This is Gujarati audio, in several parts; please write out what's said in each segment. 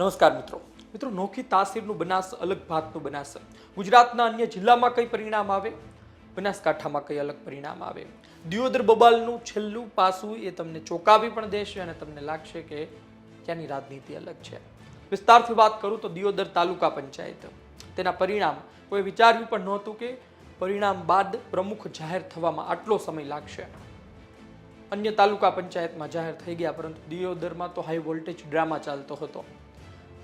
નમસ્કાર મિત્રો નોખી તાસીરનું બનાસ અલગ ભાતનું બનાસ ગુજરાતના અન્ય જિલ્લામાં કઈ પરિણામ આવે, બનાસકાંઠામાં કઈ અલગ પરિણામ આવે। દિયોદર બબાલનું છેલ્લું પાસું એ તમને ચોંકાવી પણ દેશે અને તમને લાગશે કે ત્યાંની રાજનીતિ અલગ છે। વિસ્તારથી વાત કરું તો દિયોદર તાલુકા પંચાયત તેના પરિણામ કોઈ વિચાર્યું પણ નહોતું કે પરિણામ બાદ પ્રમુખ જાહેર થવામાં આટલો સમય લાગશે। અન્ય તાલુકા પંચાયતમાં જાહેર થઈ ગયા, પરંતુ દિયોદરમાં તો હાઈ વોલ્ટેજ ડ્રામા ચાલતો હતો।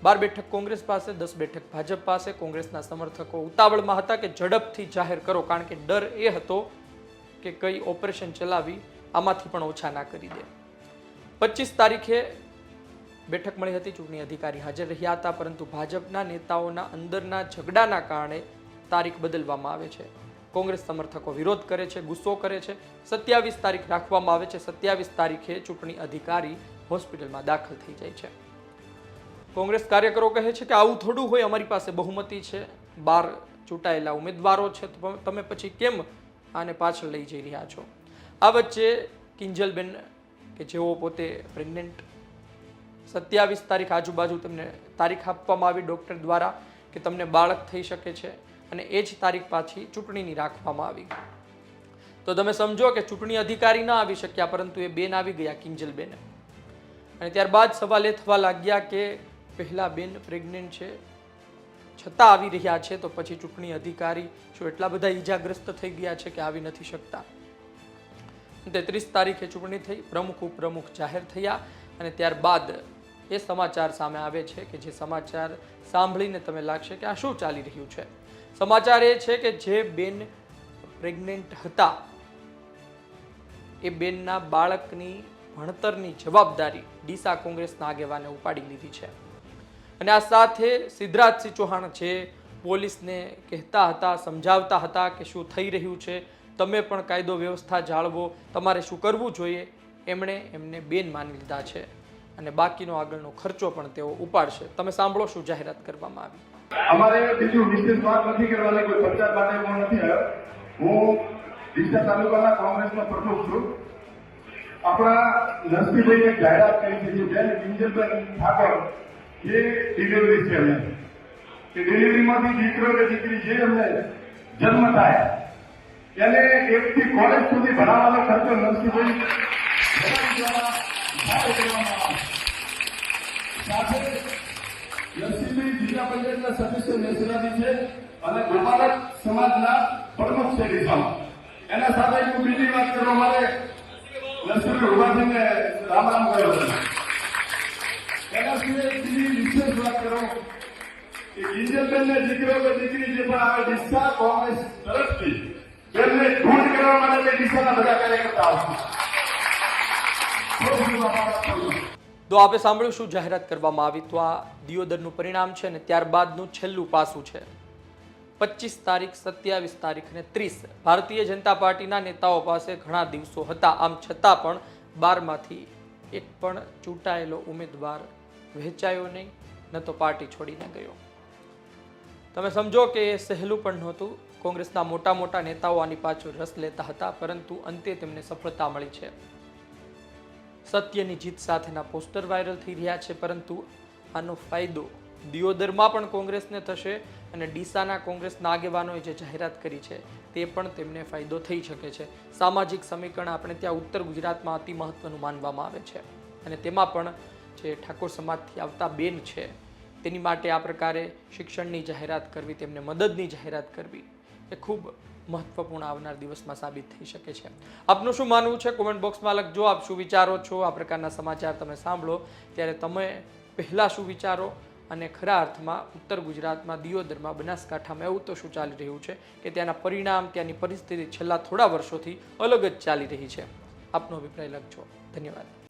12 બેઠક કોંગ્રેસ પાસે, 10 બેઠક ભાજપ પાસે। કોંગ્રેસના સમર્થકો ઉતાવળમાં હતા કે ઝડપથી જાહેર કરો, કારણ કે ડર એ હતો કે કઈ ઓપરેશન ચલાવી આમાંથી પણ ઓછા ના કરી દે। 25 તારીખે બેઠક મળી હતી, ચૂંટણી અધિકારી હાજર રહ્યા હતા, પરંતુ ભાજપના નેતાઓના અંદરના ઝઘડાના કારણે તારીખ બદલવામાં આવે છે। કોંગ્રેસ સમર્થકો વિરોધ કરે છે, ગુસ્સો કરે છે। 27 તારીખ રાખવામાં આવે છે। 27 તારીખે ચૂંટણી અધિકારી હોસ્પિટલમાં દાખલ થઈ જાય છે। કોંગ્રેસ કાર્યકરો કહે છે કે આવું થોડું હોય, અમારી પાસે બહુમતી છે, 12 ચૂંટાયેલા ઉમેદવારો છે, તો તમે પછી કેમ આને પાછળ લઈ જઈ રહ્યા છો। આ વચ્ચે કિંજલબેન કે જેઓ પોતે પ્રેગ્નેન્ટ, 27 તારીખ આજુબાજુ તેમને તારીખ આપવામાં આવી ડોક્ટર દ્વારા કે તમને બાળક થઈ શકે છે, અને એ જ તારીખ પાછી ચૂંટણીની રાખવામાં આવી। તો તમે સમજો કે ચૂંટણી અધિકારી ના આવી શક્યા, પરંતુ એ બેન આવી ગયા, કિંજલબેન। અને ત્યારબાદ સવાલ એ થવા લાગ્યા કે પહેલા બેન પ્રેગ્નેન્ટ છે છતાં આવી રહ્યા છે, તો પછી ચૂંટણી અધિકારી શું એટલા બધા ઈજાગ્રસ્ત થઈ ગયા છે કે આવી નથી શકતા। 33 તારીખે ચૂંટણી થઈ, પ્રમુખ ઉપપ્રમુખ જાહેર થયા, અને ત્યારબાદ એ સમાચાર સામે આવે છે કે જે સમાચાર સાંભળીને તમે લાગશે કે આ શું ચાલી રહ્યું છે। સમાચાર એ છે કે જે બેન પ્રેગ્નેન્ટ હતા એ બેનના બાળકની ભણતરની જવાબદારી ડીસા કોંગ્રેસના આગેવાને ઉપાડી લીધી છે। અને આ સાથે સિદ્ધરાજસિંહ ચૌહાણ જે પોલીસને કહેતા હતા, સમજાવતા હતા કે શું થઈ રહ્યું છે, તમે પણ કાયદો વ્યવસ્થા જાળવો, તમારે શું કરવું જોઈએ, એમણે એમને બેન માની લીધા છે, અને બાકીનો આગળનો ખર્ચો પણ તેઓ ઉપાડશે। તમે સાંભળો શું જાહેરાત કરવામાં આવી। અમારે બીજું વિશેષ વાત નથી કરવાની, કોઈ પ્રચાર માટે હું નથી આવ્યો। હું ડીસા તાલુકાના કોંગ્રેસનો પ્રમુખ છું। આપણા નરસિંહભાઈ એક જાહેરાત કરી છે, જે બેન કિંજલબેન ઠાકોર, એ ડિલિવરી છે અમે કે ડિલિવરીમાંથી દીકરો કે દીકરી જે અમને જન્મ થાય એને 1 થી કોલેજ સુધી ભણાવવાનો ખર્ચો નરસિંહભાઈ સાથે નરસિંહભાઈ જિલ્લા પંચાયતના સદસ્ય નેસરાજી છે અને ગોપાલક સમાજના પ્રમુખ છે ડીસામાં। એના સાથે હું બીજી વાત કરવા મારે નરસિંહભાઈ ઉભા થઈને રામ રામ કર્યો છે। એના સિવાય બીજી વિશેષ વાત કરો કે કિંજલબેનને દીકરો કે દીકરી જે પણ આવે ડીસા કોંગ્રેસ તરફથી બેનને દૂર કરવા માટે ડીસાના બધા કાર્યકર્તા આવશે। તો આપણે સાંભળ્યું શું જાહેરાત કરવામાં આવી। તો આ દિયોદરનું પરિણામ છે, અને ત્યારબાદનું છેલ્લું પાસું છે 25 તારીખ, 27 તારીખ અને 30। ભારતીય જનતા પાર્ટીના નેતાઓ પાસે ઘણા દિવસો હતા, આમ છતાં પણ 12માંથી એક પણ ચૂંટાયેલો ઉમેદવાર વહેંચાયો નહીં, ન તો પાર્ટી છોડીને ગયો। તમે સમજો કે એ સહેલું પણ નહોતું। કોંગ્રેસના મોટા મોટા નેતાઓ આની પાછળ રસ લેતા હતા, પરંતુ અંતે તેમને સફળતા મળી છે। સત્યની જીત સાથેના પોસ્ટર વાયરલ થઈ રહ્યા છે, પરંતુ આનો ફાયદો દિયોદરમાં પણ કોંગ્રેસને થશે, અને ડીસાના કોંગ્રેસના આગેવાનોએ જે જાહેરાત કરી છે તે પણ તેમને ફાયદો થઈ શકે છે। સામાજિક સમીકરણ આપણે ત્યાં ઉત્તર ગુજરાતમાં અતિ મહત્વનું માનવામાં આવે છે, અને તેમાં પણ જે ઠાકોર સમાજથી આવતા બેન છે તેની માટે આ પ્રકારે શિક્ષણની જાહેરાત કરવી, તેમને મદદની જાહેરાત કરવી એ ખૂબ મહત્વપૂર્ણ આવનાર દિવસમાં સાબિત થઈ શકે છે। આપનું શું માનવું છે કોમેન્ટ બોક્સમાં લખજો। આપ શું વિચારો છો આ પ્રકારના સમાચાર તમે સાંભળો ત્યારે તમે પહેલાં શું વિચારો, અને ખરા અર્થમાં ઉત્તર ગુજરાતમાં દિયોદરમાં, બનાસકાંઠામાં એવું તો શું ચાલી રહ્યું છે કે ત્યાંના પરિણામ, ત્યાંની પરિસ્થિતિ છેલ્લા થોડા વર્ષોથી અલગ જ ચાલી રહી છે। આપનો અભિપ્રાય લખજો। ધન્યવાદ।